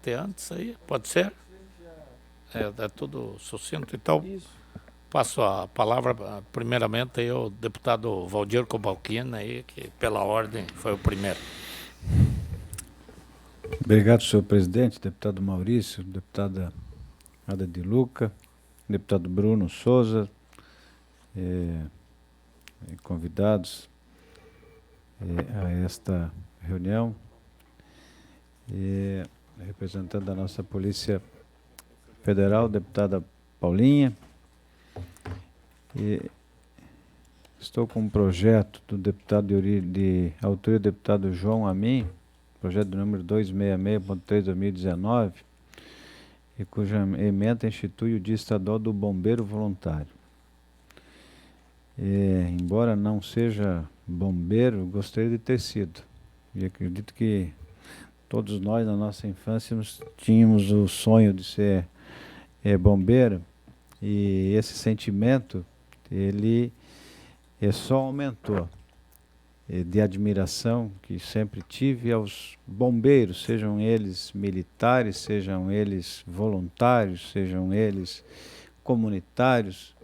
debate antes aí, pode ser? É tudo sucinto. Então, passo a palavra primeiramente aí ao deputado Valdir Cobalchin, aí, que pela ordem foi o primeiro. Obrigado, senhor presidente, deputado Maurício, deputada Ada de Luca, deputado Bruno Souza, convidados a esta reunião, representando a nossa Polícia Federal, deputada Paulinha. Estou com um projeto do deputado de autoria do deputado João Amin, projeto do número 266.3/2019, e cuja ementa institui o Dia Estadual do Bombeiro Voluntário. Embora não seja bombeiro, gostaria de ter sido. E acredito que todos nós, na nossa infância, tínhamos o sonho de ser bombeiro, e esse sentimento, ele só aumentou de admiração que sempre tive aos bombeiros, sejam eles militares, sejam eles voluntários, sejam eles comunitários.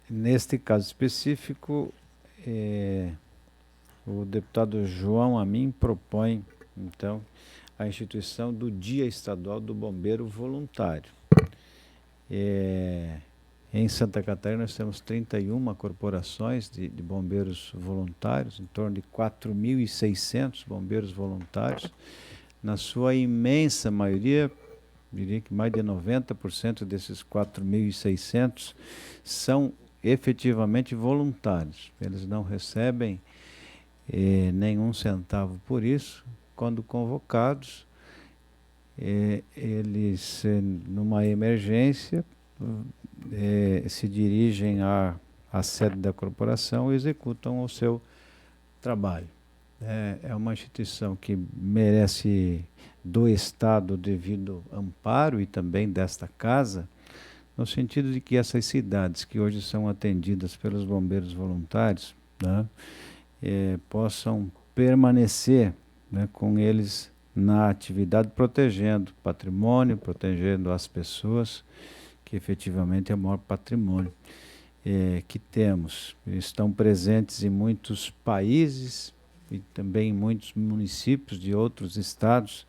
Neste caso específico, o deputado João Amin propõe, então, a instituição do Dia Estadual do Bombeiro Voluntário. Em Santa Catarina nós temos 31 corporações de bombeiros voluntários, em torno de 4.600 bombeiros voluntários. Na sua imensa maioria, diria que mais de 90% desses 4.600 são efetivamente voluntários. Eles não recebem nenhum centavo por isso. Quando convocados, eles, numa emergência, se dirigem à sede da corporação e executam o seu trabalho. É uma instituição que merece do Estado o devido amparo e também desta casa, no sentido de que essas cidades que hoje são atendidas pelos bombeiros voluntários, né, possam permanecer, né, com eles na atividade, protegendo o patrimônio, protegendo as pessoas, que efetivamente é o maior patrimônio que temos. Estão presentes em muitos países e também em muitos municípios de outros estados,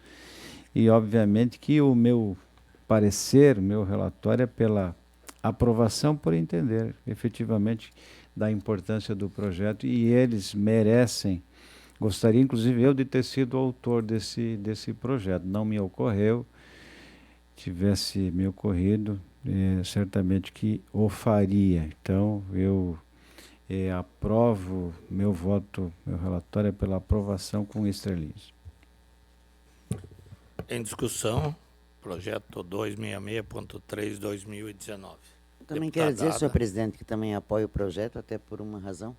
e obviamente que o meu parecer, o meu relatório é pela aprovação, por entender efetivamente da importância do projeto, e eles merecem. Gostaria inclusive eu de ter sido autor desse projeto, não me ocorreu. Tivesse me ocorrido, certamente que o faria. Então, eu aprovo, meu voto, meu relatório é pela aprovação com estrelinhas. Em discussão, projeto 266.3/2019. Também quero dizer, senhor presidente, que também apoio o projeto, até por uma razão,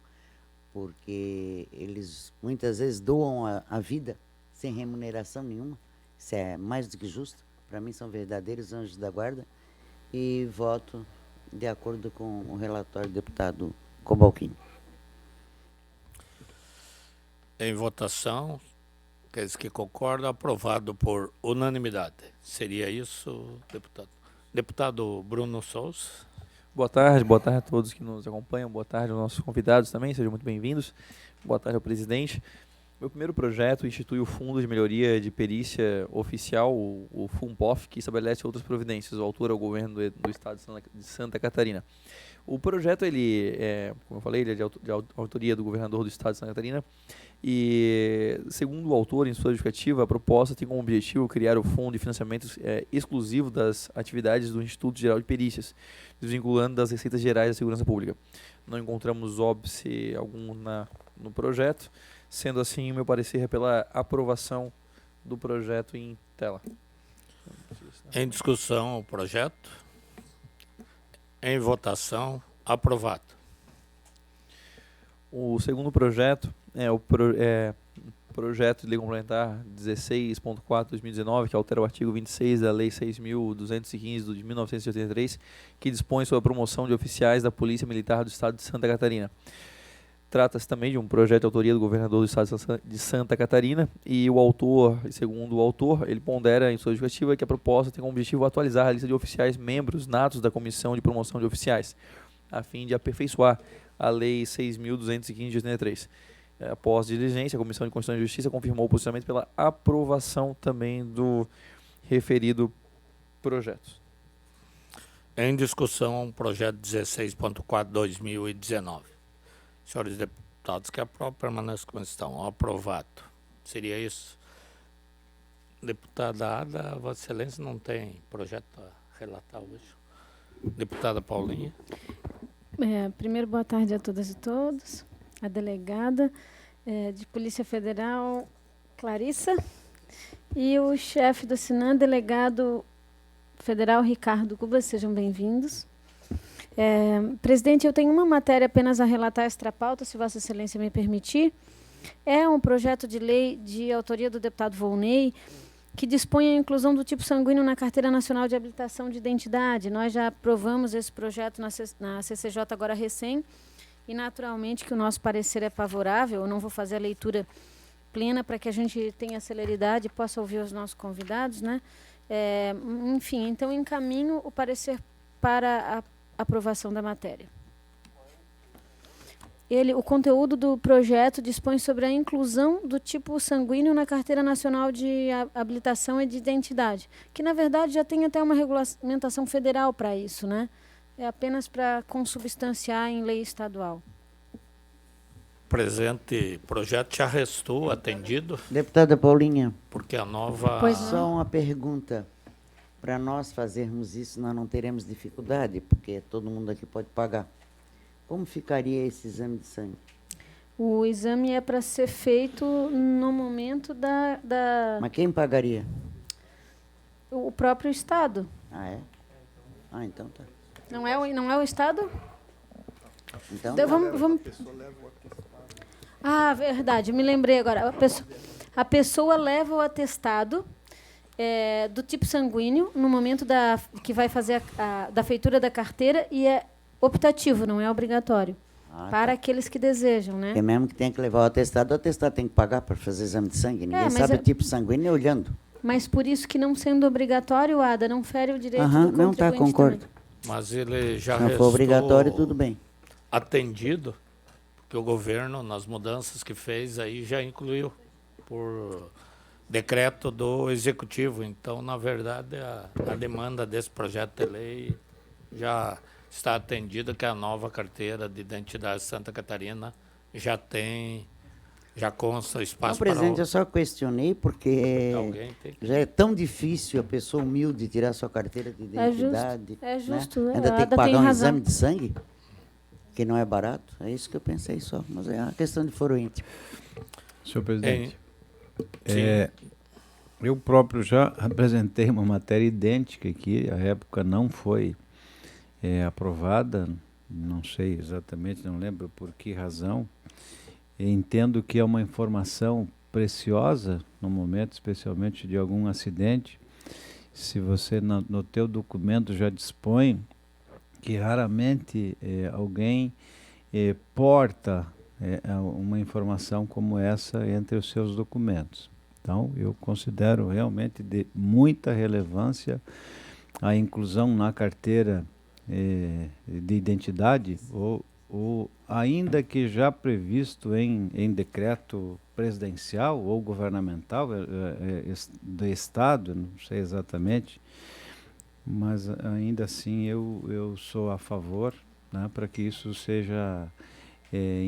porque eles muitas vezes doam a vida sem remuneração nenhuma. Isso é mais do que justo. Para mim são verdadeiros anjos da guarda, e voto de acordo com o relatório do deputado Cobalchin. Em votação, aqueles que concordam, aprovado por unanimidade. Seria isso, deputado? Deputado Bruno Souza. Boa tarde a todos que nos acompanham, boa tarde aos nossos convidados também, sejam muito bem-vindos. Boa tarde ao presidente. Meu primeiro projeto institui o Fundo de Melhoria de Perícia Oficial, o FUNPOF, que estabelece outras providências. O autor é o governo do estado de Santa Catarina. O projeto, como eu falei, ele é de autoria do governador do estado de Santa Catarina, e, segundo o autor, em sua justificativa, a proposta tem como objetivo criar o fundo de financiamento exclusivo das atividades do Instituto Geral de Perícias, desvinculando das receitas gerais da segurança pública. Não encontramos óbice algum no projeto. Sendo assim, o meu parecer é pela aprovação do projeto em tela. Em discussão, o projeto. Em votação, aprovado. O segundo projeto é o projeto de lei complementar 16.4/2019, que altera o artigo 26 da Lei 6.215 de 1983, que dispõe sobre a promoção de oficiais da Polícia Militar do Estado de Santa Catarina. Trata-se também de um projeto de autoria do governador do estado de Santa Catarina e o autor, segundo o autor, ele pondera em sua justificativa que a proposta tem como objetivo atualizar a lista de oficiais membros natos da Comissão de Promoção de Oficiais, a fim de aperfeiçoar a Lei 6.215 de 2003. Após diligência, a Comissão de Constituição e Justiça confirmou o posicionamento pela aprovação também do referido projeto. Em discussão, projeto 16.4/2019. Senhores deputados que aprovam, permaneçam como estão. Aprovado. Seria isso. Deputada Ada, Vossa Excelência não tem projeto a relatar hoje. Deputada Paulinha. Primeiro, boa tarde a todas e todos. A delegada de Polícia Federal, Clarissa, e o chefe do SINAM, delegado federal, Ricardo Cuba. Sejam bem-vindos. Presidente, eu tenho uma matéria apenas a relatar extra pauta, se Vossa Excelência me permitir. É um projeto de lei de autoria do deputado Volney, que dispõe a inclusão do tipo sanguíneo na Carteira Nacional de Habilitação de Identidade. Nós já aprovamos esse projeto na CCJ agora recém, e naturalmente que o nosso parecer é favorável. Eu não vou fazer a leitura plena para que a gente tenha celeridade e possa ouvir os nossos convidados, né? Enfim, então encaminho o parecer para a aprovação da matéria. O conteúdo do projeto dispõe sobre a inclusão do tipo sanguíneo na Carteira Nacional de Habilitação e de Identidade, que, na verdade, já tem até uma regulamentação federal para isso, né? É apenas para consubstanciar em lei estadual. Presente projeto já restou atendido, Deputada Paulinha, porque a nova... Pois só uma pergunta. Para nós fazermos isso, nós não teremos dificuldade, porque todo mundo aqui pode pagar. Como ficaria esse exame de sangue? O exame é para ser feito no momento da... Mas quem pagaria? O próprio Estado. Ah, é? Ah, então tá. Não é o Estado? Então, Vamos... Ah, verdade, me lembrei agora. A pessoa leva o atestado do tipo sanguíneo no momento que vai fazer da feitura da carteira, e é optativo, não é obrigatório, para aqueles que desejam, né? É mesmo que tem que levar o atestado tem que pagar para fazer exame de sangue. Ninguém mas sabe o tipo sanguíneo olhando. Mas por isso que, não sendo obrigatório, Ada, não fere o direito do contribuinte. Não, tá, concordo. também. Mas ele já Se não for restou obrigatório, tudo bem. atendido, porque o governo, nas mudanças que fez, aí já incluiu por decreto do Executivo. Então, na verdade, a demanda desse projeto de lei já está atendida, que a nova carteira de identidade de Santa Catarina já consta espaço para... Presidente, eu só questionei porque já é tão difícil a pessoa humilde tirar sua carteira de identidade. É justo. Né? Ainda tem que pagar um exame de sangue, que não é barato. É isso que eu pensei só, mas é uma questão de foro íntimo. Senhor presidente, eu próprio já apresentei uma matéria idêntica aqui, a época não foi aprovada, não sei exatamente, não lembro por que razão. Entendo que é uma informação preciosa no momento, especialmente de algum acidente. Se você no teu documento já dispõe que raramente alguém porta uma informação como essa entre os seus documentos. Então, eu considero realmente de muita relevância a inclusão na carteira de identidade, ou ainda que já previsto em decreto presidencial ou governamental do Estado, não sei exatamente, mas ainda assim eu sou a favor, né, para que isso seja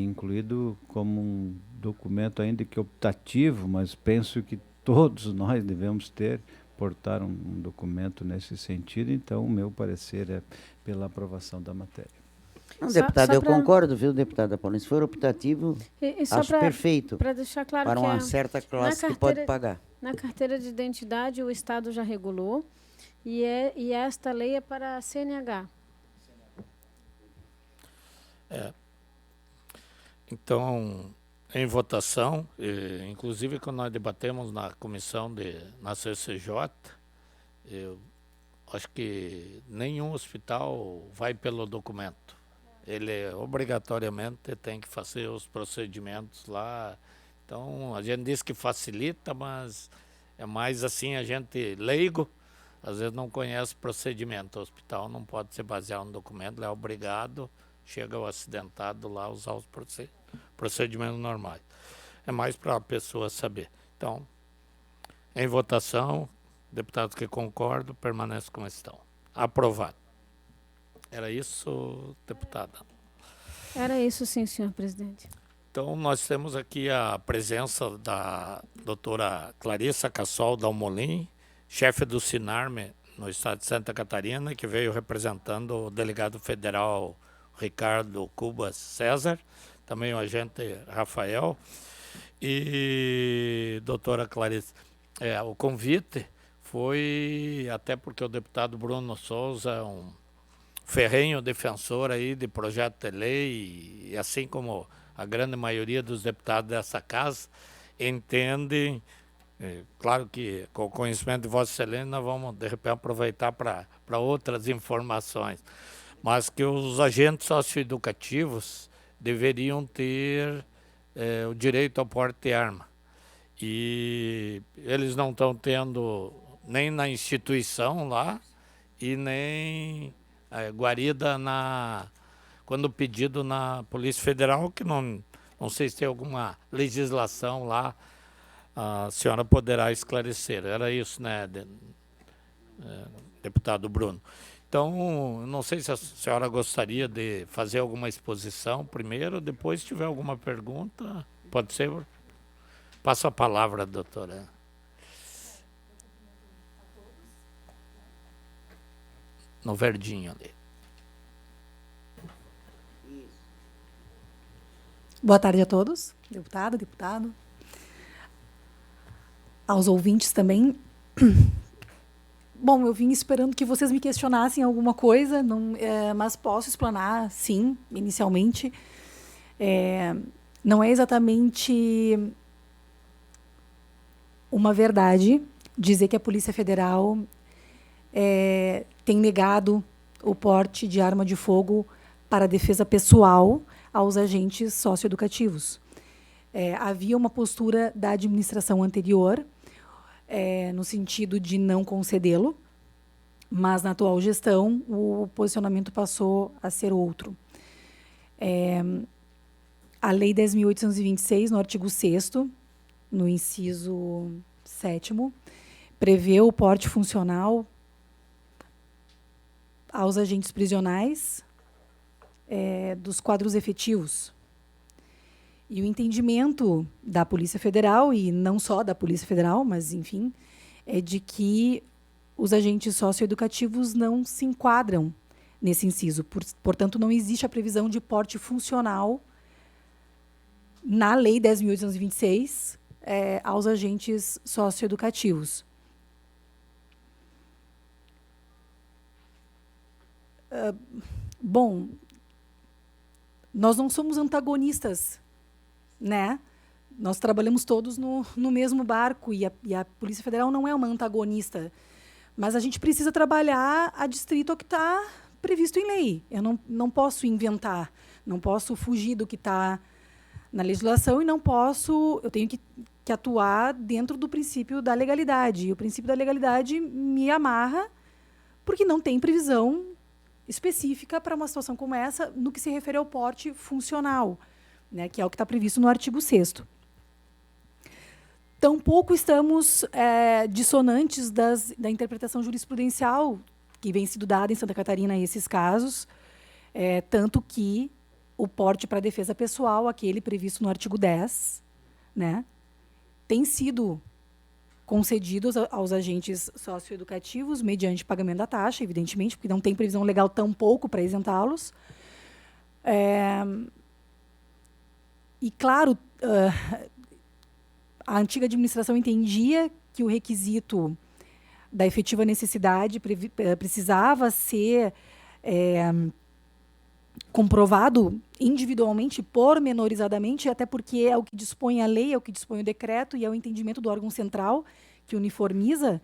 incluído como um documento ainda que optativo, mas penso que todos nós devemos portar um documento nesse sentido. Então, o meu parecer é pela aprovação da matéria. Não, deputada, eu concordo, viu, deputada Paulina? Se for optativo, acho perfeito. Para deixar claro para uma certa classe que pode pagar. Na carteira de identidade, o Estado já regulou, e esta lei é para a CNH. Então, em votação, inclusive quando nós debatemos na comissão na CCJ, eu acho que nenhum hospital vai pelo documento. ele obrigatoriamente tem que fazer os procedimentos lá. Então, a gente diz que facilita, mas é mais assim, a gente leigo, às vezes não conhece o procedimento. O hospital não pode se basear no documento, ele é obrigado, chega o acidentado lá, usar os procedimentos normais. É mais para a pessoa saber. Então, em votação, deputados que concordam, permanecem como estão. Aprovado. Era isso, deputada? Era isso, sim, senhor presidente. Então, nós temos aqui a presença da doutora Clarissa Cassol Dalmolin, chefe do SINARME no estado de Santa Catarina, que veio representando o delegado federal Ricardo Cubas César, também o agente Rafael. E, doutora Clarissa, o convite foi até porque o deputado Bruno Souza é um ferrenho defensor aí de projeto de lei, e assim como a grande maioria dos deputados dessa casa entendem, claro que com o conhecimento de Vossa Excelência nós vamos de repente aproveitar para outras informações, mas que os agentes socioeducativos deveriam ter o direito ao porte de arma. E eles não estão tendo nem na instituição lá e nem guarida quando pedido na Polícia Federal, que não sei se tem alguma legislação lá, a senhora poderá esclarecer. Era isso, né, deputado Bruno? Então, não sei se a senhora gostaria de fazer alguma exposição primeiro, depois, se tiver alguma pergunta, pode ser. Passo a palavra, doutora. No verdinho ali. Boa tarde a todos, deputado. Aos ouvintes também. Bom, eu vim esperando que vocês me questionassem alguma coisa, mas posso explanar, sim, inicialmente. Não é exatamente uma verdade dizer que a Polícia Federal tem negado o porte de arma de fogo para defesa pessoal aos agentes socioeducativos. Havia uma postura da administração anterior, no sentido de não concedê-lo, mas na atual gestão o posicionamento passou a ser outro. A Lei 10.826, no artigo 6º, no inciso 7º, prevê o porte funcional aos agentes prisionais dos quadros efetivos. E o entendimento da Polícia Federal, e não só da Polícia Federal, mas, enfim, é de que os agentes socioeducativos não se enquadram nesse inciso. Portanto, não existe a previsão de porte funcional na Lei 10.826 aos agentes socioeducativos. Bom, nós não somos antagonistas, né? Nós trabalhamos todos no mesmo barco e a Polícia Federal não é uma antagonista. Mas a gente precisa trabalhar adstrito ao que está previsto em lei. Eu não posso inventar, não posso fugir do que está na legislação e eu tenho que atuar dentro do princípio da legalidade. E o princípio da legalidade me amarra porque não tem previsão específica para uma situação como essa no que se refere ao porte funcional, né, que é o que está previsto no artigo 6º. Tampouco estamos dissonantes da interpretação jurisprudencial que vem sido dada em Santa Catarina a esses casos, tanto que o porte para defesa pessoal, aquele previsto no artigo 10, né, tem sido concedido aos agentes socioeducativos mediante pagamento da taxa, evidentemente, porque não tem previsão legal tampouco para isentá-los. E, claro, a antiga administração entendia que o requisito da efetiva necessidade precisava ser comprovado individualmente, pormenorizadamente, até porque é o que dispõe a lei, é o que dispõe o decreto e é o entendimento do órgão central que uniformiza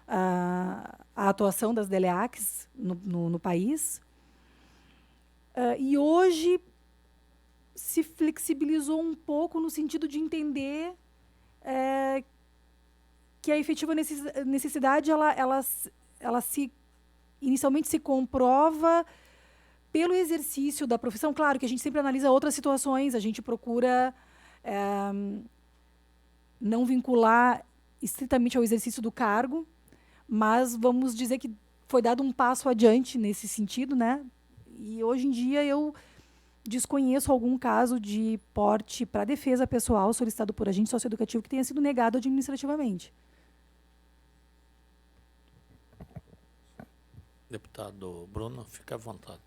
a atuação das DELEACs no país. E hoje se flexibilizou um pouco no sentido de entender que a efetiva necessidade ela inicialmente se comprova pelo exercício da profissão. Claro que a gente sempre analisa outras situações, a gente procura não vincular estritamente ao exercício do cargo, mas vamos dizer que foi dado um passo adiante nesse sentido, né? E hoje em dia eu desconheço algum caso de porte para defesa pessoal solicitado por agente socioeducativo que tenha sido negado administrativamente. Deputado Bruno, fica à vontade.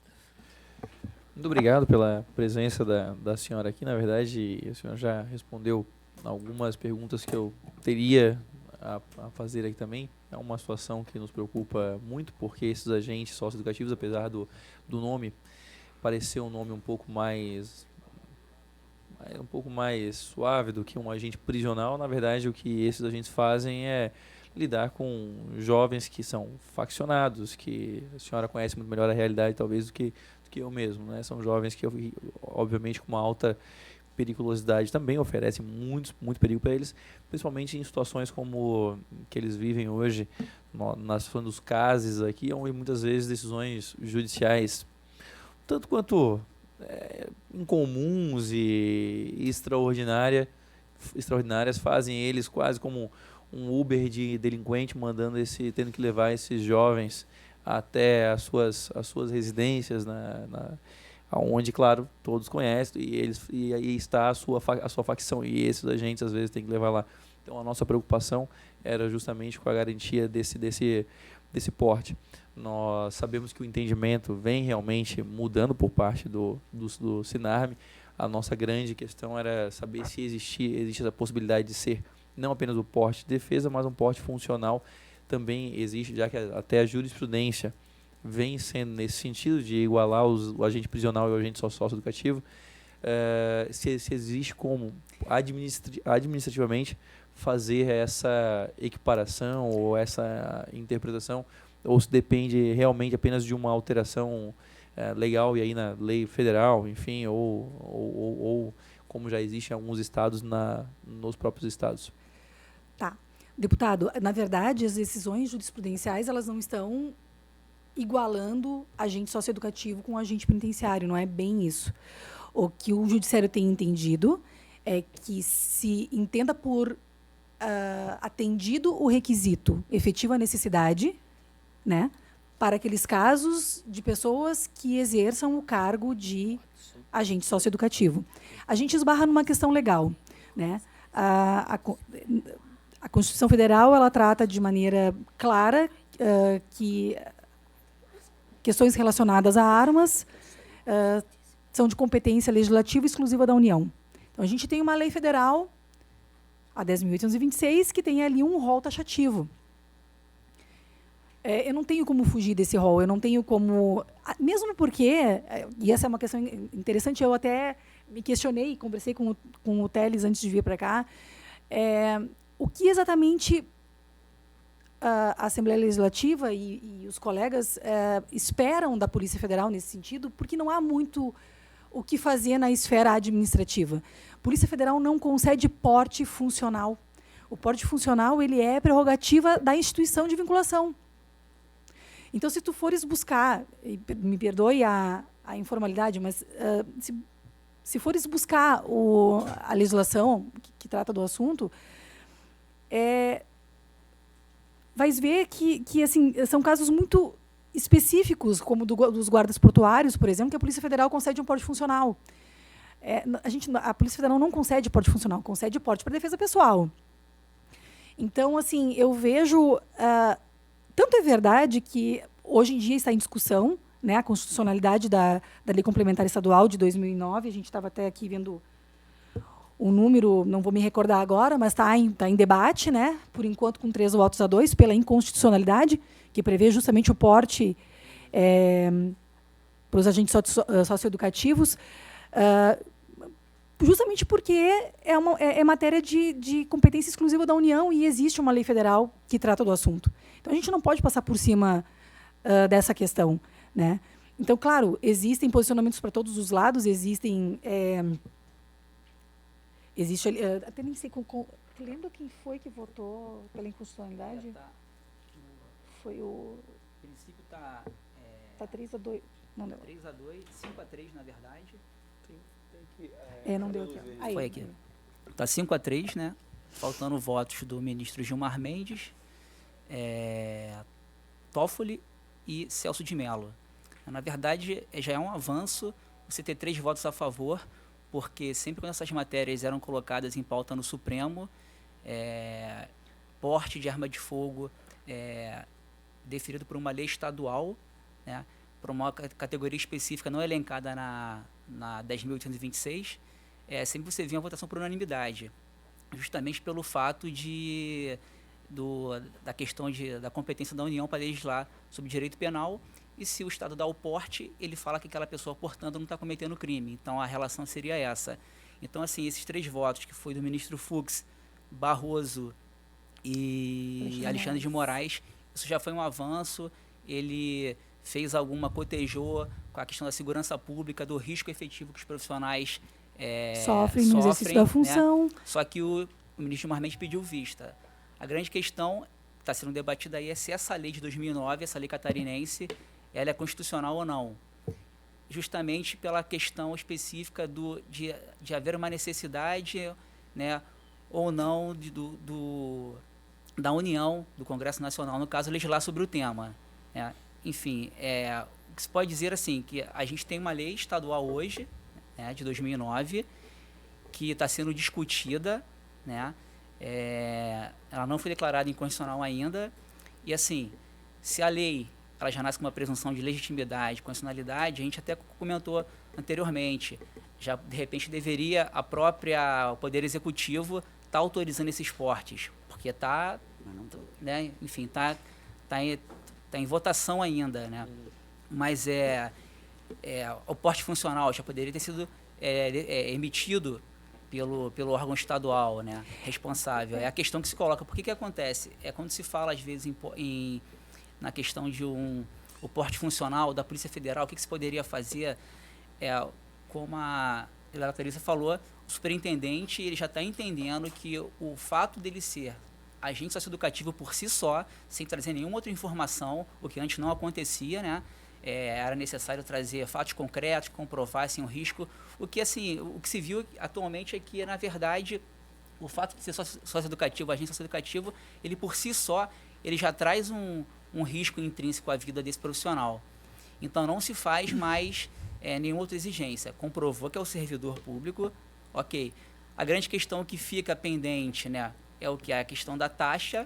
Muito obrigado pela presença da senhora aqui. Na verdade, a senhora já respondeu algumas perguntas que eu teria a fazer aqui também. É uma situação que nos preocupa muito, porque esses agentes socioeducativos, apesar do nome parecer um nome um pouco mais suave do que um agente prisional, na verdade o que esses agentes fazem é lidar com jovens que são faccionados, que a senhora conhece muito melhor a realidade talvez do que eu mesmo, né? São jovens que obviamente com uma alta periculosidade também oferecem muito perigo para eles, principalmente em situações como que eles vivem hoje, falando dos casos aqui, onde muitas vezes decisões judiciais tanto quanto incomuns e extraordinárias fazem eles quase como um Uber de delinquente, tendo que levar esses jovens até as suas residências, onde, claro, todos conhecem, e aí está a sua facção, e esses agentes às vezes têm que levar lá. Então a nossa preocupação era justamente com a garantia desse porte. Nós sabemos que o entendimento vem realmente mudando por parte do Sinarme. A nossa grande questão era saber se existe essa possibilidade de ser não apenas o porte de defesa, mas um porte funcional também existe, já que até a jurisprudência vem sendo nesse sentido de igualar o agente prisional e o agente socioeducativo. Se existe como administrativamente fazer essa equiparação ou essa interpretação, ou se depende realmente apenas de uma alteração legal e aí na lei federal, enfim, ou como já existe em alguns estados nos próprios estados. Tá. Deputado, na verdade, as decisões jurisprudenciais elas não estão igualando agente socioeducativo com agente penitenciário, não é bem isso. O que o judiciário tem entendido é que se entenda por atendido o requisito efetiva necessidade, né, para aqueles casos de pessoas que exerçam o cargo de agente socioeducativo. A gente esbarra numa questão legal, né? A Constituição Federal ela trata de maneira clara que questões relacionadas a armas são de competência legislativa exclusiva da União. Então, a gente tem uma lei federal, a 10.826, que tem ali um rol taxativo. Eu não tenho como fugir desse rol, eu não tenho como... Mesmo porque, e essa é uma questão interessante, eu até me questionei, conversei com o Teles antes de vir para cá, o que exatamente a Assembleia Legislativa e os colegas esperam da Polícia Federal nesse sentido, porque não há muito o que fazer na esfera administrativa. A Polícia Federal não concede porte funcional. O porte funcional ele é prerrogativa da instituição de vinculação. Então, se tu fores buscar, me perdoe a informalidade, mas se fores buscar a legislação que trata do assunto, vais ver que assim, são casos muito específicos, como dos guardas portuários, por exemplo, que a Polícia Federal concede um porte funcional. A Polícia Federal não concede porte funcional, concede porte para defesa pessoal. Então, assim, eu vejo... tanto é verdade que hoje em dia está em discussão, né, a constitucionalidade da Lei Complementar Estadual de 2009. A gente estava até aqui vendo o número, não vou me recordar agora, mas está em debate, né, por enquanto com 3 votos a 2, pela inconstitucionalidade, que prevê justamente o porte para os agentes socioeducativos, justamente porque é matéria de competência exclusiva da União e existe uma lei federal que trata do assunto. Então, a gente não pode passar por cima dessa questão, né? Então, claro, existem posicionamentos para todos os lados, existem... existe ali, até nem sei... Lembra quem foi que votou pela inconstitucionalidade? Foi o... O princípio está... Tá 3-2. Não deu. 3-2, 5-3, na verdade. Não deu aqui. Aí, Foi aqui. Está 5-3, né? Faltando votos do ministro Gilmar Mendes, Toffoli e Celso de Mello. Na verdade, já é um avanço você ter 3 votos a favor, porque sempre quando essas matérias eram colocadas em pauta no Supremo, porte de arma de fogo deferido por uma lei estadual, né, por uma categoria específica não elencada na 10.826, sempre você via uma votação por unanimidade, justamente pelo fato da questão da competência da União para legislar sobre direito penal, e se o Estado dá o porte, ele fala que aquela pessoa, portanto, não está cometendo crime. Então, a relação seria essa. Então, assim, esses 3 votos, que foi do ministro Fux, Barroso e Alexandre de Moraes, isso já foi um avanço. Ele cotejou com a questão da segurança pública, do risco efetivo que os profissionais sofrem no exercício da função. Né? Só que o ministro Gilmar Mendes pediu vista. A grande questão que está sendo debatida aí é se essa lei de 2009, essa lei catarinense, ela é constitucional ou não. Justamente pela questão específica de haver uma necessidade, né, ou não da União, do Congresso Nacional, no caso, legislar sobre o tema. Né? Enfim, o que se pode dizer assim, que a gente tem uma lei estadual hoje, né, de 2009, que está sendo discutida, né? Ela não foi declarada inconstitucional ainda, e assim, se a lei ela já nasce com uma presunção de legitimidade, constitucionalidade, a gente até comentou anteriormente, já de repente deveria o Poder Executivo estar autorizando esses portes, porque está, né, enfim, tá em votação ainda, né? Mas o porte funcional já poderia ter sido emitido pelo órgão estadual, né, responsável. É a questão que se coloca. Por que acontece? Quando se fala, às vezes, na questão de o porte funcional da Polícia Federal, o que se poderia fazer? Como a Helena Clarissa falou, o superintendente ele já está entendendo que o fato dele ser agente socioeducativo por si só, sem trazer nenhuma outra informação, o que antes não acontecia, né? Era necessário trazer fatos concretos que comprovassem o risco. O que se viu atualmente é que, na verdade, o fato de ser socioeducativo, agente socioeducativo, ele por si só, ele já traz um risco intrínseco à vida desse profissional. Então, não se faz mais nenhuma outra exigência. Comprovou que é o servidor público, ok. A grande questão que fica pendente, né, é o que é a questão da taxa,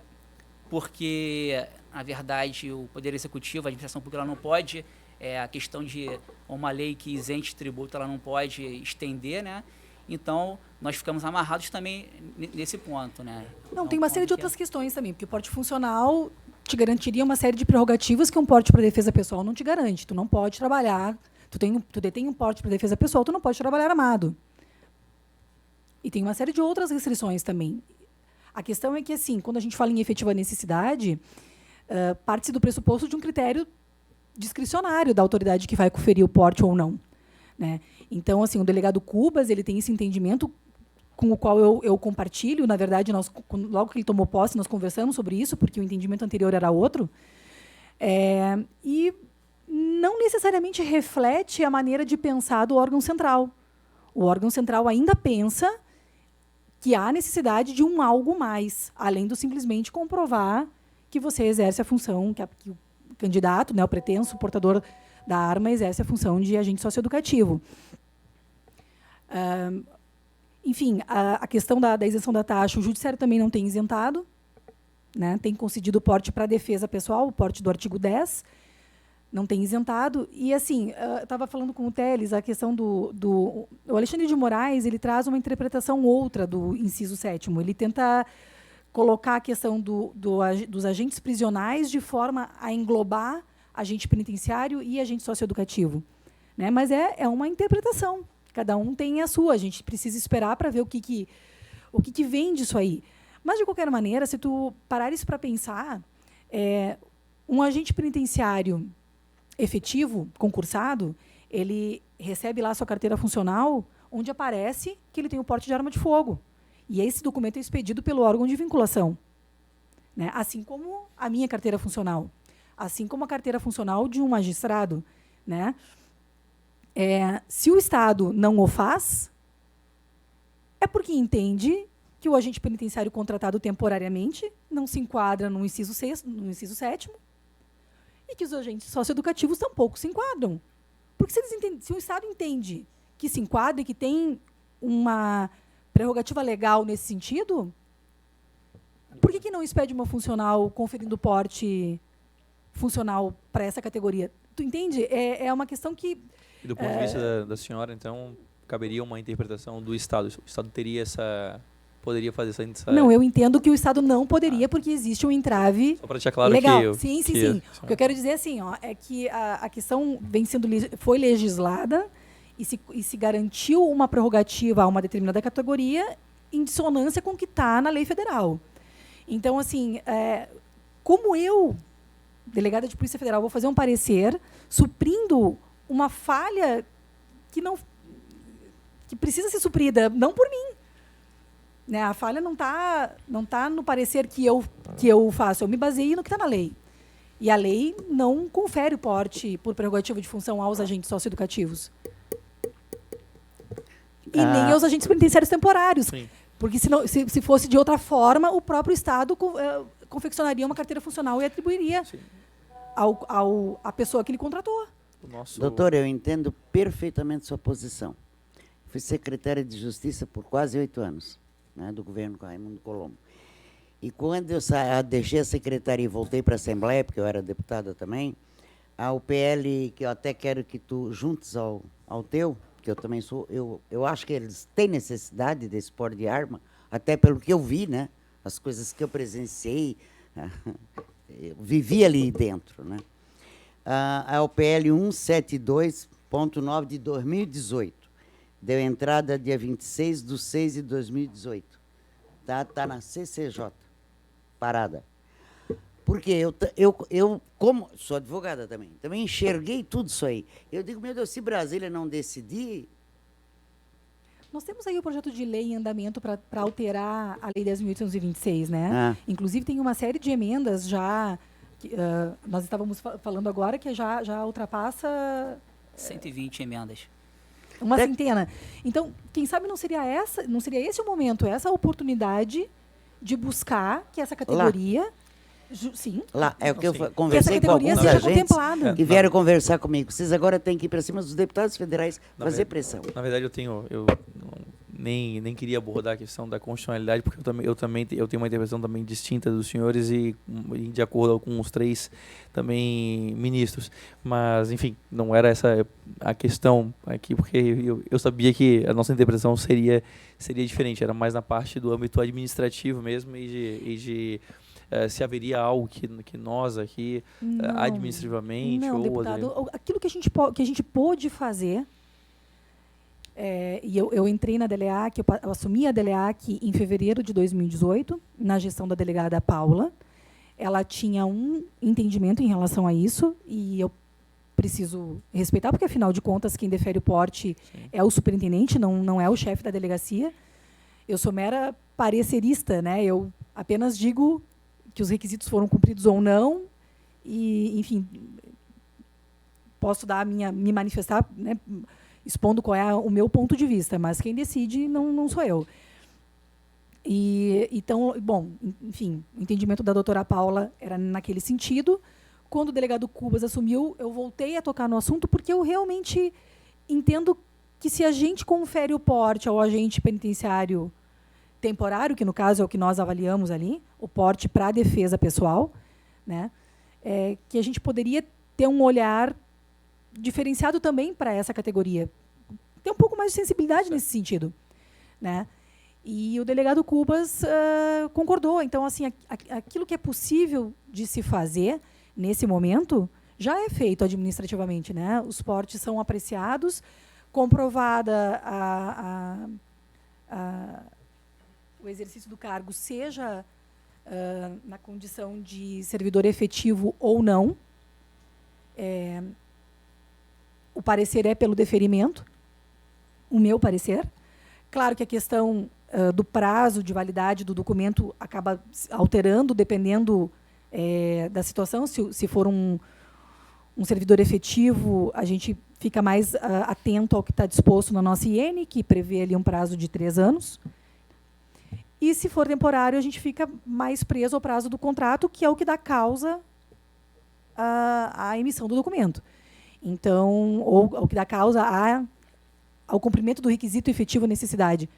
porque, na verdade, o Poder Executivo, a administração pública, ela não pode, a questão de uma lei que isente tributo, ela não pode estender, né? Então, nós ficamos amarrados também nesse ponto, né? Não, tem uma série de outras questões também, porque o porte funcional te garantiria uma série de prerrogativas que um porte para defesa pessoal não te garante. Tu não pode trabalhar, tu detém um porte para defesa pessoal, tu não pode trabalhar armado. E tem uma série de outras restrições também. A questão é que, assim, quando a gente fala em efetiva necessidade, parte-se do pressuposto de um critério discricionário da autoridade que vai conferir o porte ou não, né? Então, assim, o delegado Cubas, ele tem esse entendimento com o qual eu compartilho. Na verdade, logo que ele tomou posse, nós conversamos sobre isso, porque o entendimento anterior era outro. E não necessariamente reflete a maneira de pensar do órgão central. O órgão central ainda pensa que há necessidade de algo mais, além do simplesmente comprovar que você exerce a função, que o candidato, né, o pretenso portador da arma, exerce a função de agente socioeducativo. Enfim, a questão da isenção da taxa, o judiciário também não tem isentado, né, tem concedido o porte para defesa pessoal, o porte do artigo 10, não tem isentado. E, assim, eu estava falando com o Teles, a questão o Alexandre de Moraes, ele traz uma interpretação outra do inciso 7º. Ele tenta colocar a questão dos agentes prisionais de forma a englobar agente penitenciário e agente socioeducativo, né? Mas é uma interpretação. Cada um tem a sua. A gente precisa esperar para ver o que vem disso aí. Mas, de qualquer maneira, se tu parares para pensar, um agente penitenciário efetivo, concursado, ele recebe lá a sua carteira funcional, onde aparece que ele tem o porte de arma de fogo. E esse documento é expedido pelo órgão de vinculação, né? Assim como a minha carteira funcional, assim como a carteira funcional de um magistrado, né? Se o Estado não o faz, é porque entende que o agente penitenciário contratado temporariamente não se enquadra no inciso 7º, e que os agentes socioeducativos tampouco se enquadram. Porque se o Estado entende que se enquadra e que tem uma prerrogativa legal nesse sentido, por que não expede uma funcional conferindo porte funcional para essa categoria? Tu entende? É uma questão que... E do ponto de vista da senhora, então, caberia uma interpretação do Estado. O Estado teria poderia fazer essa... Não, eu entendo que o Estado não poderia, porque existe um entrave só para deixar claro legal. que... Sim. O que eu quero dizer assim, é que a questão foi legislada e se garantiu uma prerrogativa a uma determinada categoria em dissonância com o que está na lei federal. Então, assim, como eu, delegada de Polícia Federal, vou fazer um parecer suprindo uma falha que precisa ser suprida, não por mim. Né? A falha não tá no parecer que eu faço, eu me baseio no que está na lei. E a lei não confere o porte por prerrogativa de função aos agentes socioeducativos. E nem aos agentes penitenciários temporários. Sim. Porque se fosse de outra forma, o próprio Estado confeccionaria uma carteira funcional e atribuiria à pessoa que ele contratou. Doutor, eu entendo perfeitamente sua posição. Fui secretária de Justiça por quase 8 anos, né, do governo Raimundo Colombo. E quando eu deixei a secretaria e voltei para a Assembleia, porque eu era deputada também, o PL, que eu até quero que tu juntes ao teu, que eu também sou, eu acho que eles têm necessidade desse porte de arma, até pelo que eu vi, né, as coisas que eu presenciei, eu vivi ali dentro, né. É o PL 172.9 de 2018. Deu entrada dia 26/6/2018. Tá na CCJ, parada. Porque eu, como sou advogada também enxerguei tudo isso aí. Eu digo, meu Deus, se Brasília não decidir... Nós temos aí o projeto de lei em andamento para alterar a Lei 10.826, né? Inclusive, tem uma série de emendas já... nós estávamos falando agora que já ultrapassa... 120 emendas. Uma centena. Então, quem sabe não seria esse o momento, essa a oportunidade de buscar que essa categoria... Sim. Lá, é o que eu conversei com alguns seja agentes contemplada. que vieram conversar comigo. Vocês agora têm que ir para cima dos deputados federais fazer pressão. Na verdade, eu nem queria abordar a questão da constitucionalidade, porque eu tenho uma interpretação também distinta dos senhores e de acordo com os 3 também ministros. Mas, enfim, não era essa a questão aqui, porque eu sabia que a nossa interpretação seria diferente, era mais na parte do âmbito administrativo mesmo e de se haveria algo que nós aqui, administrativamente... Não, deputado, aquilo que a gente pôde fazer... e eu entrei na DELEAC, eu assumi a DELEAC em fevereiro de 2018, na gestão da delegada Paula. Ela tinha um entendimento em relação a isso, e eu preciso respeitar, porque, afinal de contas, quem defere o porte é o superintendente, não é o chefe da delegacia. Eu sou mera parecerista, né? Eu apenas digo que os requisitos foram cumpridos ou não, e, enfim, posso me manifestar, né, expondo qual é o meu ponto de vista, mas quem decide não sou eu. Então, bom, enfim, o entendimento da doutora Paula era naquele sentido. Quando o delegado Cubas assumiu, eu voltei a tocar no assunto, porque eu realmente entendo que, se a gente confere o porte ao agente penitenciário temporário, que no caso é o que nós avaliamos ali, o porte para a defesa pessoal, né, que a gente poderia ter um olhar diferenciado também para essa categoria. Tem um pouco mais de sensibilidade nesse sentido, né? E o delegado Cubas concordou. Então, assim, aquilo que é possível de se fazer nesse momento já é feito administrativamente, né? Os portes são apreciados, comprovada o exercício do cargo, seja na condição de servidor efetivo ou não. o parecer é pelo deferimento, o meu parecer. Claro que a questão do prazo de validade do documento acaba alterando, dependendo da situação. Se for um servidor efetivo, a gente fica mais atento ao que está disposto na nossa IN, que prevê ali um prazo de 3 anos. E, se for temporário, a gente fica mais preso ao prazo do contrato, que é o que dá causa à emissão do documento. Então, ou ao que dá causa ao cumprimento do requisito efetivo necessidade.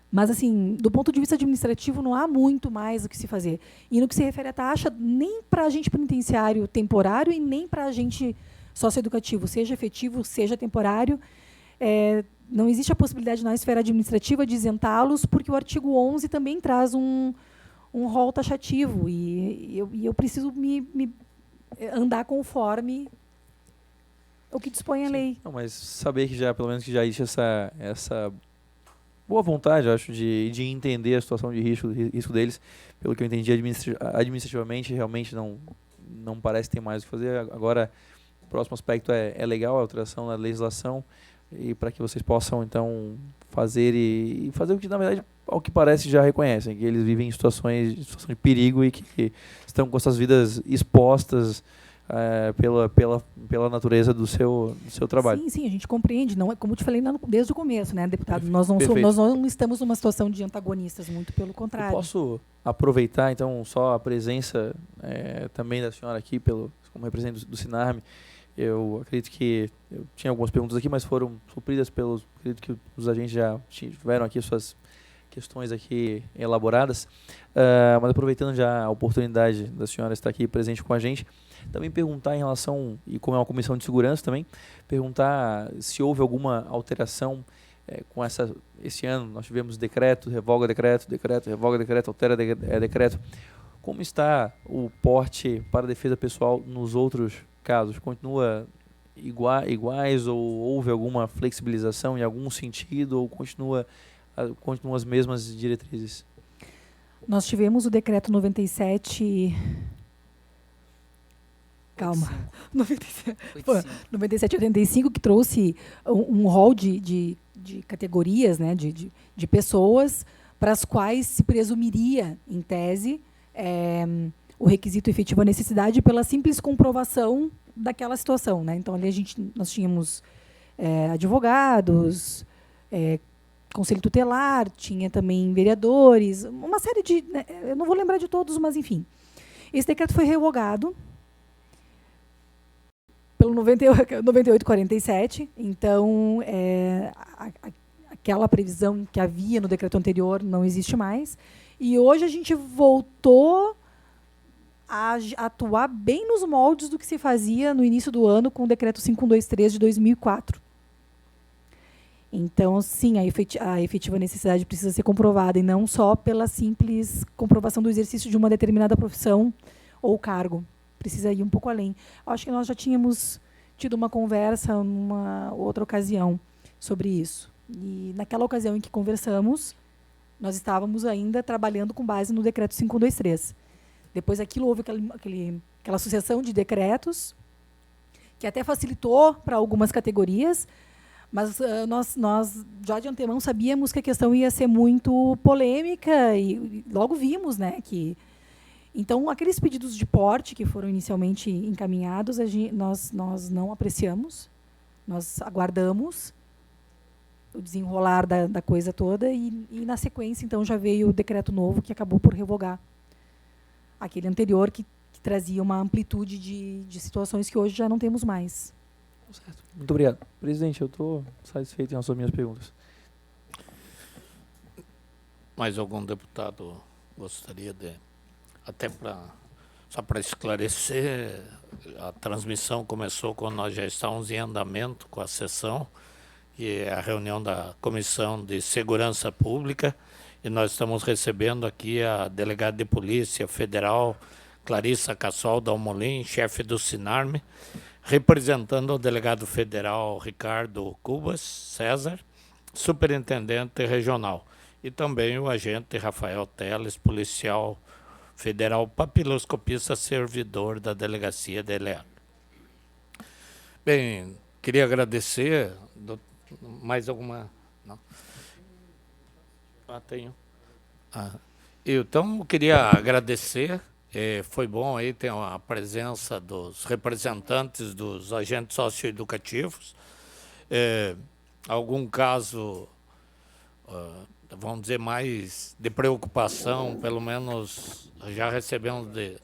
Mas, assim, do ponto de vista administrativo, não há muito mais o que se fazer. E no que se refere à taxa, nem para agente penitenciário temporário e nem para agente socioeducativo, seja efetivo, seja temporário, não existe a possibilidade na esfera administrativa de isentá-los, porque o artigo 11 também traz um rol taxativo. E eu preciso me andar conforme o que dispõe a lei. Não, mas saber que já, pelo menos, que já existe essa boa vontade, eu acho, de entender a situação de risco deles. Pelo que eu entendi administrativamente, realmente não parece ter mais o que fazer. Agora, o próximo aspecto é legal, a alteração na legislação, e para que vocês possam, então, fazer o que, na verdade, ao que parece, já reconhecem, que eles vivem em situação de perigo e que estão com suas vidas expostas pela natureza do seu trabalho. Sim, a gente compreende. Não é, como eu te falei desde o começo, né, deputado? Nós não estamos numa situação de antagonistas, muito pelo contrário. Eu posso aproveitar, então, só a presença também da senhora aqui, como representante do Sinarme. Eu acredito que eu tinha algumas perguntas aqui, mas foram supridas acredito que os agentes já tiveram aqui suas questões aqui elaboradas. Mas aproveitando já a oportunidade da senhora estar aqui presente com a gente, também perguntar em relação, e como é uma comissão de segurança também, perguntar se houve alguma alteração com esse ano. Nós tivemos decreto, revoga decreto, revoga decreto, altera decreto. Como está o porte para a defesa pessoal nos outros casos? Continua iguais ou houve alguma flexibilização em algum sentido ou continuam as mesmas diretrizes? Nós tivemos o decreto 97... Calma. 9785, que trouxe um rol de categorias, né, de pessoas para as quais se presumiria, em tese, o requisito efetivo à necessidade pela simples comprovação daquela situação, né? Então, ali nós tínhamos advogados, conselho tutelar, tinha também vereadores, uma série de... Né, eu não vou lembrar de todos, mas, enfim. Esse decreto foi revogado pelo 9847, então aquela previsão que havia no decreto anterior não existe mais, e hoje a gente voltou a atuar bem nos moldes do que se fazia no início do ano com o decreto 5123 de 2004. Então, sim, a efetiva necessidade precisa ser comprovada, e não só pela simples comprovação do exercício de uma determinada profissão ou cargo. Precisa ir um pouco além. Acho que nós já tínhamos tido uma conversa numa outra ocasião sobre isso. E naquela ocasião em que conversamos, nós estávamos ainda trabalhando com base no decreto 5123. Depois daquilo houve aquela sucessão de decretos, que até facilitou para algumas categorias, mas nós já de antemão sabíamos que a questão ia ser muito polêmica, e logo vimos, né, que... Então, aqueles pedidos de porte que foram inicialmente encaminhados, nós não apreciamos, nós aguardamos o desenrolar da coisa toda, e na sequência, então, já veio o decreto novo que acabou por revogar aquele anterior, que trazia uma amplitude de situações que hoje já não temos mais. Certo. Muito obrigado. Presidente, eu estou satisfeito em relação às minhas perguntas. Mais algum deputado gostaria de... Até só para esclarecer, a transmissão começou quando nós já estávamos em andamento com a sessão, e a reunião da Comissão de Segurança Pública, e nós estamos recebendo aqui a delegada de Polícia Federal, Clarissa Cassol Dalmolin, chefe do Sinarme, representando o delegado federal Ricardo Cubas César, superintendente regional, e também o agente Rafael Teles, policial federal papiloscopista, servidor da delegacia de Eleado. Bem, queria agradecer. Mais alguma? Não? Tenho. Então, eu queria agradecer. Foi bom aí ter a presença dos representantes dos agentes socioeducativos. Algum caso, vamos dizer, mais de preocupação, pelo menos já recebemos de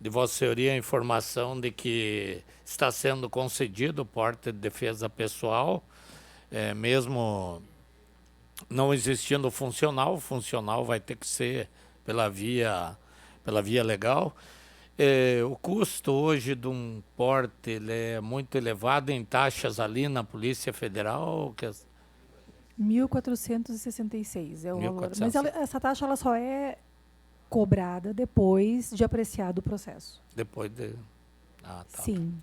Vossa Senhoria a informação de que está sendo concedido o porte de defesa pessoal, mesmo não existindo o funcional vai ter que ser pela via legal. O custo hoje de um porte ele é muito elevado em taxas ali na Polícia Federal. 1.466 é o valor. 1.400. Mas essa taxa ela só é cobrada depois de apreciado o processo. Depois de... Tá. Sim.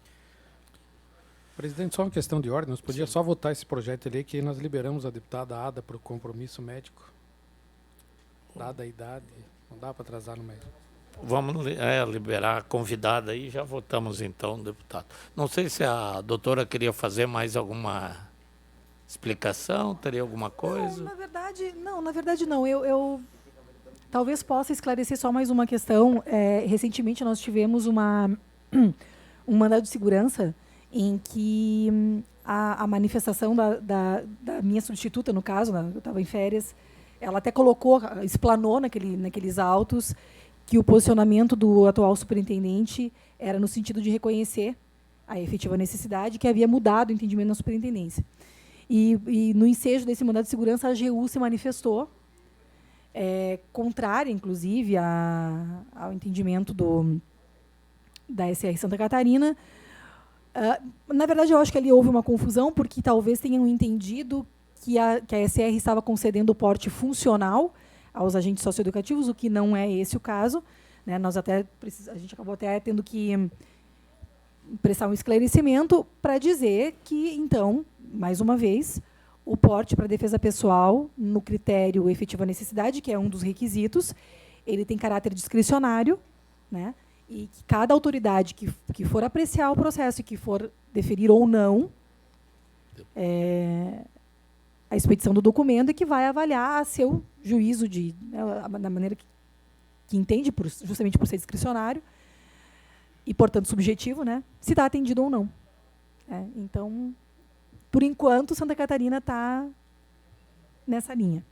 Presidente, só uma questão de ordem. Nós podíamos só votar esse projeto ali que nós liberamos a deputada Ada para o compromisso médico. Dada a idade, não dá para atrasar no médico. Vamos liberar a convidada aí, já votamos então, deputado. Não sei se a doutora queria fazer mais alguma explicação, teria alguma coisa? Na verdade não. Eu talvez possa esclarecer só mais uma questão. Recentemente nós tivemos um mandado de segurança em que a manifestação da minha substituta, no caso, eu estava em férias, ela até explanou naqueles autos que o posicionamento do atual superintendente era no sentido de reconhecer a efetiva necessidade, que havia mudado o entendimento da superintendência. E no ensejo desse mandado de segurança, a AGU se manifestou, contrária, inclusive, ao entendimento da SR Santa Catarina. Na verdade, eu acho que ali houve uma confusão, porque talvez tenham entendido que a SR estava concedendo o porte funcional aos agentes socioeducativos, o que não é esse o caso, né? A gente acabou até tendo que prestar um esclarecimento para dizer que, então, mais uma vez, o porte para defesa pessoal, no critério efetiva necessidade, que é um dos requisitos, ele tem caráter discricionário, né? E que cada autoridade que for apreciar o processo e que for deferir ou não a expedição do documento e que vai avaliar a seu juízo da maneira que entende, justamente por ser discricionário e, portanto, subjetivo, né, se está atendido ou não. Então, por enquanto, Santa Catarina está nessa linha.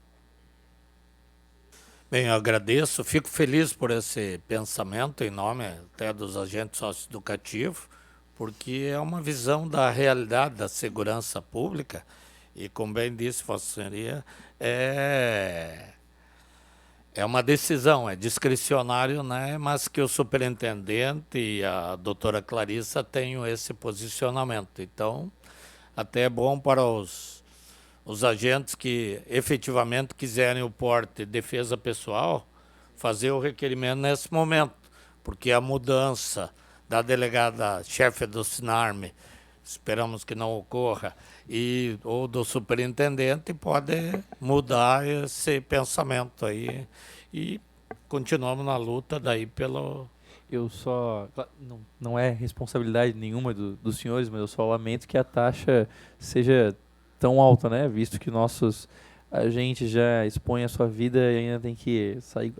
Bem, eu agradeço, fico feliz por esse pensamento em nome até dos agentes socioeducativos, porque é uma visão da realidade da segurança pública e, como bem disse Vossa Senhoria, é uma decisão, é discricionário, né? Mas que o superintendente e a doutora Clarissa tenham esse posicionamento. Então, até é bom para os agentes que efetivamente quiserem o porte de defesa pessoal, fazer o requerimento nesse momento, porque a mudança da delegada-chefe do SINARME, esperamos que não ocorra, ou do superintendente, pode mudar esse pensamento aí e continuamos na luta daí pelo... Não é responsabilidade nenhuma dos senhores, mas eu só lamento que a taxa seja tão alta, né? Visto que nossos agentes já expõem a sua vida e ainda tem que sair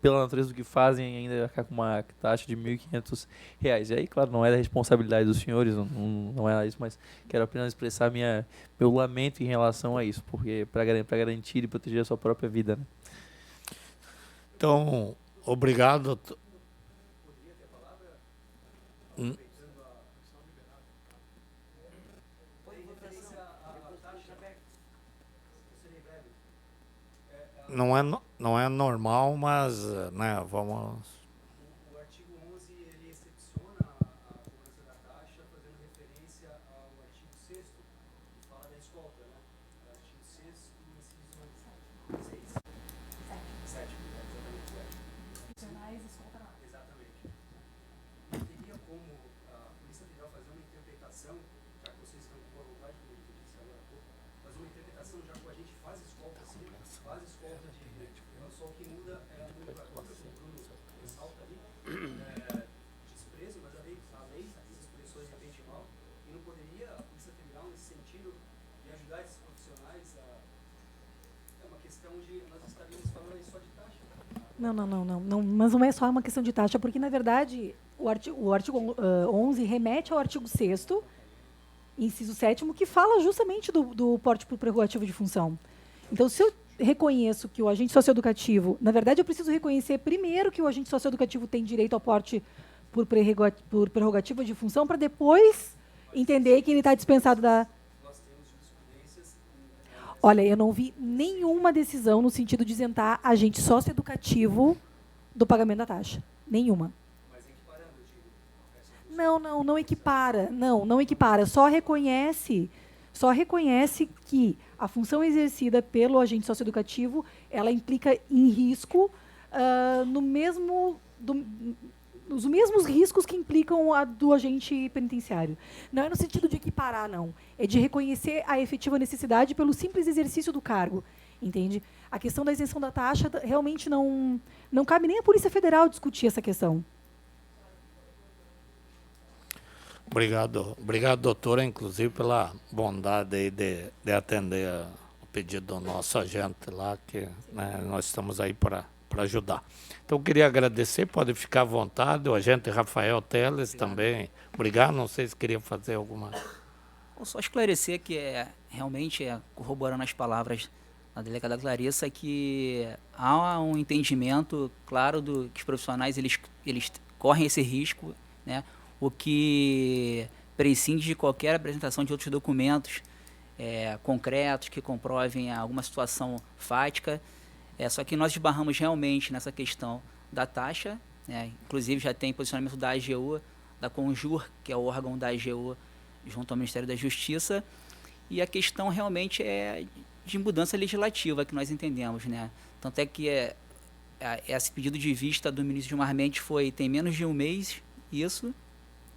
pela natureza do que fazem, ainda arcar com uma taxa de R$ 1.500. E aí, claro, não é da responsabilidade dos senhores, não é isso, mas quero apenas expressar meu lamento em relação a isso, porque para garantir e proteger a sua própria vida, né? Então, obrigado. Não é normal, mas, né, vamos... O artigo 11, ele excepciona a cobrança da taxa, fazendo referência ao artigo 6º, que fala da escolta, né? Artigo 6º, inciso 6. 7, exatamente, 7. Profissionais, escolta nada. Exatamente. Teria como a Polícia Federal fazer uma interpretação, já que vocês estão com a vontade, como eu disse agora há pouco, fazer uma interpretação, já que a gente faz escolta assim, faz escolta de... Só o que muda é a nomenclatura, como o Bruno ressalta ali, desprezo, mas a lei diz expressões de bem e mal, e não poderia Não, mas não é só uma questão de taxa, porque, na verdade, o artigo 11 remete ao artigo 6º, inciso 7º, que fala justamente do porte por prerrogativo de função. Então, se eu reconheço que o agente socioeducativo... Na verdade, eu preciso reconhecer primeiro que o agente socioeducativo tem direito ao porte por prerrogativa de função, para depois entender que ele está dispensado da... Olha, eu não vi nenhuma decisão no sentido de isentar agente socioeducativo do pagamento da taxa. Nenhuma. Mas equiparando, eu digo. Não equipara. Não equipara. Só reconhece que a função exercida pelo agente socioeducativo, ela implica em risco os mesmos riscos que implicam a do agente penitenciário. Não é no sentido de equiparar, não. É de reconhecer a efetiva necessidade pelo simples exercício do cargo. Entende? A questão da isenção da taxa realmente não cabe nem à Polícia Federal discutir essa questão. Obrigado, doutora, inclusive, pela bondade aí de atender o pedido do nosso agente lá, que né, nós estamos aí para ajudar. Então, eu queria agradecer, pode ficar à vontade, o agente Rafael Teles também. Obrigado, não sei se queria fazer alguma... Vou só esclarecer que realmente, corroborando as palavras da delegada Clarissa, que há um entendimento claro que os profissionais eles correm esse risco, né? O que prescinde de qualquer apresentação de outros documentos concretos que comprovem alguma situação fática. Só que nós esbarramos realmente nessa questão da taxa, né? Inclusive já tem posicionamento da AGU, da Conjur, que é o órgão da AGU, junto ao Ministério da Justiça, e a questão realmente é de mudança legislativa que nós entendemos, né? Tanto é que esse pedido de vista do ministro Gilmar Mendes tem menos de um mês, isso,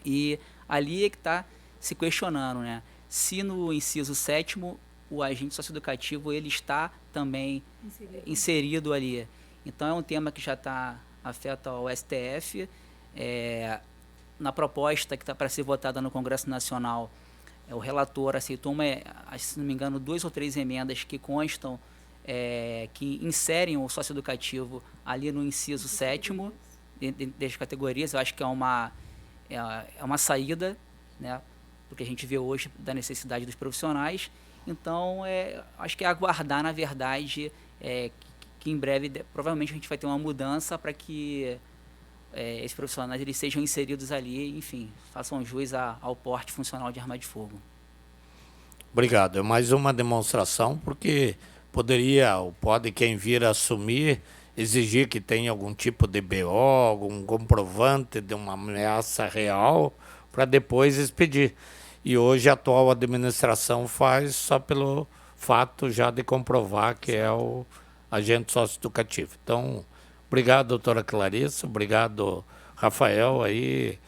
e ali é que está se questionando, né? Se no inciso 7º o agente socioeducativo ele está também inserido ali. Então é um tema que já afeta ao STF. Na proposta que está para ser votada no Congresso Nacional, o relator aceitou, se não me engano, 2 ou 3 emendas que constam, que inserem o socioeducativo ali no inciso 7º das categorias. Eu acho que é uma saída, né, do que a gente vê hoje da necessidade dos profissionais. Então, acho que é aguardar, na verdade, que em breve, provavelmente, a gente vai ter uma mudança para que esses profissionais eles sejam inseridos ali, enfim, façam jus ao porte funcional de arma de fogo. Obrigado. É mais uma demonstração, porque pode quem vir assumir, exigir que tenha algum tipo de BO, algum comprovante de uma ameaça real, para depois expedir. E hoje a atual administração faz só pelo fato já de comprovar que é o agente socioeducativo. Então, obrigado, doutora Clarissa, obrigado, Rafael, aí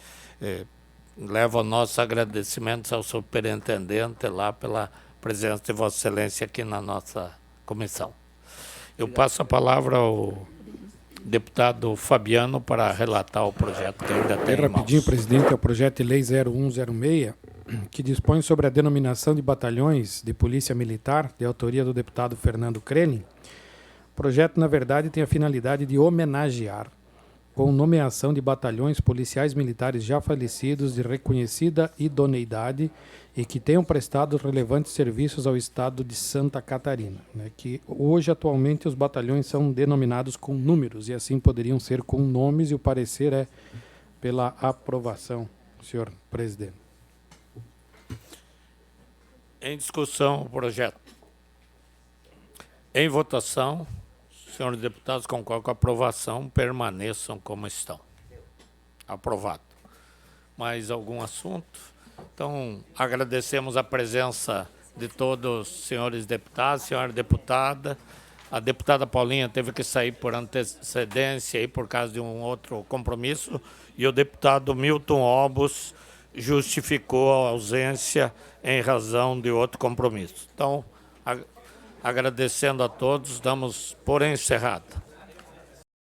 levo nossos agradecimentos ao superintendente lá pela presença de Vossa Excelência aqui na nossa comissão. Eu passo a palavra ao deputado Fabiano para relatar o projeto que ainda tem em mãos. Rapidinho, presidente, é o projeto de lei 0106, que dispõe sobre a denominação de batalhões de polícia militar, de autoria do deputado Fernando Krelin. O projeto, na verdade, tem a finalidade de homenagear, com nomeação de batalhões policiais militares já falecidos de reconhecida idoneidade e que tenham prestado relevantes serviços ao Estado de Santa Catarina, né, que hoje, atualmente, os batalhões são denominados com números e assim poderiam ser com nomes, e o parecer é pela aprovação, senhor presidente. Em discussão o projeto. Em votação, senhores deputados, concordam com a aprovação, permaneçam como estão. Aprovado. Mais algum assunto? Então, agradecemos a presença de todos os senhores deputados, senhora deputada. A deputada Paulinha teve que sair por antecedência e por causa de um outro compromisso, e o deputado Milton Obos justificou a ausência em razão de outro compromisso. Então, agradecendo a todos, damos por encerrada.